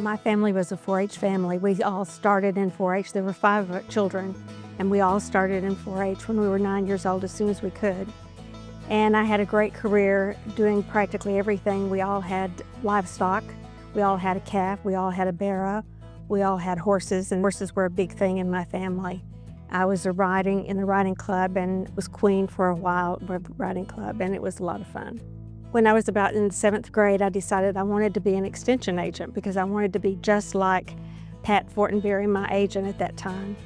My family was a 4-H family. We all started in 4-H. There were 5 children, and we all started in 4-H when we were 9 years old as soon as we could. And I had a great career doing practically everything. We all had livestock. We all had a calf. We all had a barrow. We all had horses, and horses were a big thing in my family. I was in the riding club and was queen for a while with the riding club, and it was a lot of fun. When I was about in 7th grade, I decided I wanted to be an extension agent because I wanted to be just like Pat Fortenberry, my agent at that time.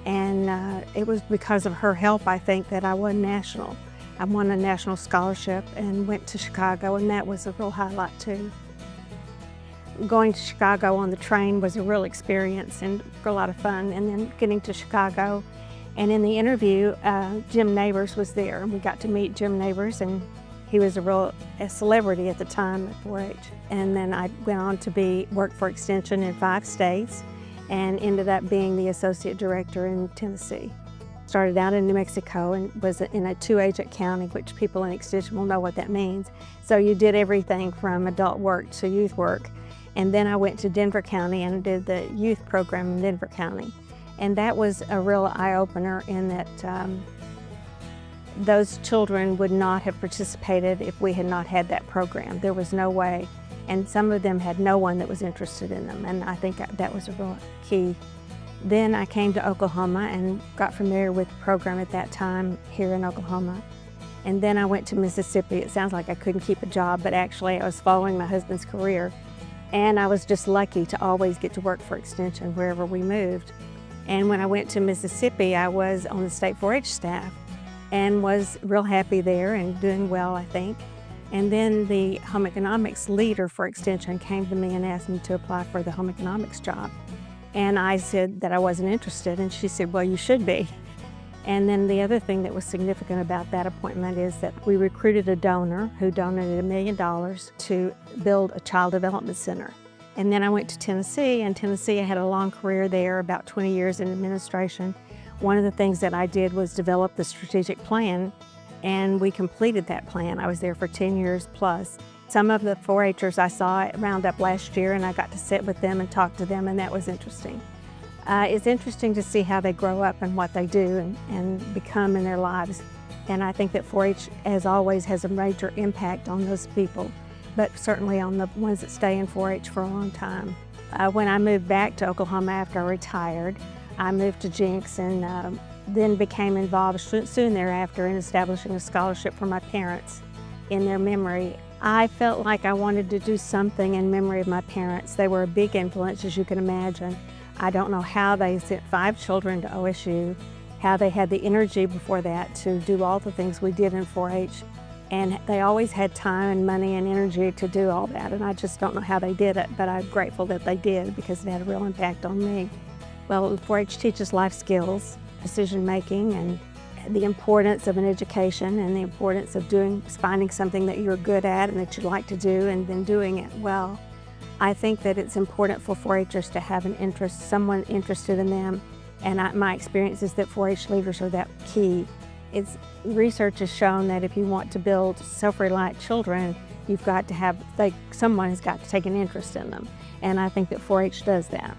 And it was because of her help, I think, that I won national. I won a national scholarship and went to Chicago, and that was a real highlight too. Going to Chicago on the train was a real experience and a lot of fun. And then getting to Chicago, and in the interview, Jim Neighbors was there, and we got to meet Jim Neighbors, and he was a celebrity at the time at 4-H. And then I went on to work for Extension in 5 states and ended up being the associate director in Tennessee. Started out in New Mexico and was in a 2-agent county, which people in Extension will know what that means. So you did everything from adult work to youth work. And then I went to Denver County and did the youth program in Denver County. And that was a real eye-opener in that those children would not have participated if we had not had that program. There was no way. And some of them had no one that was interested in them. And I think that was a real key. Then I came to Oklahoma and got familiar with the program at that time here in Oklahoma. And then I went to Mississippi. It sounds like I couldn't keep a job, but actually I was following my husband's career. And I was just lucky to always get to work for Extension wherever we moved. And when I went to Mississippi, I was on the state 4-H staff and was real happy there and doing well, I think. And then the home economics leader for Extension came to me and asked me to apply for the home economics job. And I said that I wasn't interested, and she said, well, you should be. And then the other thing that was significant about that appointment is that we recruited a donor who donated $1 million to build a child development center. And then I went to Tennessee, and Tennessee, I had a long career there, about 20 years in administration. One of the things that I did was develop the strategic plan, and we completed that plan. I was there for 10 years plus. Some of the 4-Hers I saw at Roundup last year, and I got to sit with them and talk to them, and that was interesting. It's interesting to see how they grow up and what they do and become in their lives. And I think that 4-H, as always, has a major impact on those people, but certainly on the ones that stay in 4-H for a long time. When I moved back to Oklahoma after I retired, I moved to Jenks and then became involved soon thereafter in establishing a scholarship for my parents in their memory. I felt like I wanted to do something in memory of my parents. They were a big influence, as you can imagine. I don't know how they sent 5 children to OSU, how they had the energy before that to do all the things we did in 4-H. And they always had time and money and energy to do all that, and I just don't know how they did it, but I'm grateful that they did because it had a real impact on me. Well, 4-H teaches life skills, decision-making, and the importance of an education and the importance of finding something that you're good at and that you like to do and then doing it well. I think that it's important for 4-Hers to have an interest, someone interested in them, and my experience is that 4-H leaders are that key. Research has shown that if you want to build self-reliant children, you've got to have, someone has got to take an interest in them, and I think that 4-H does that.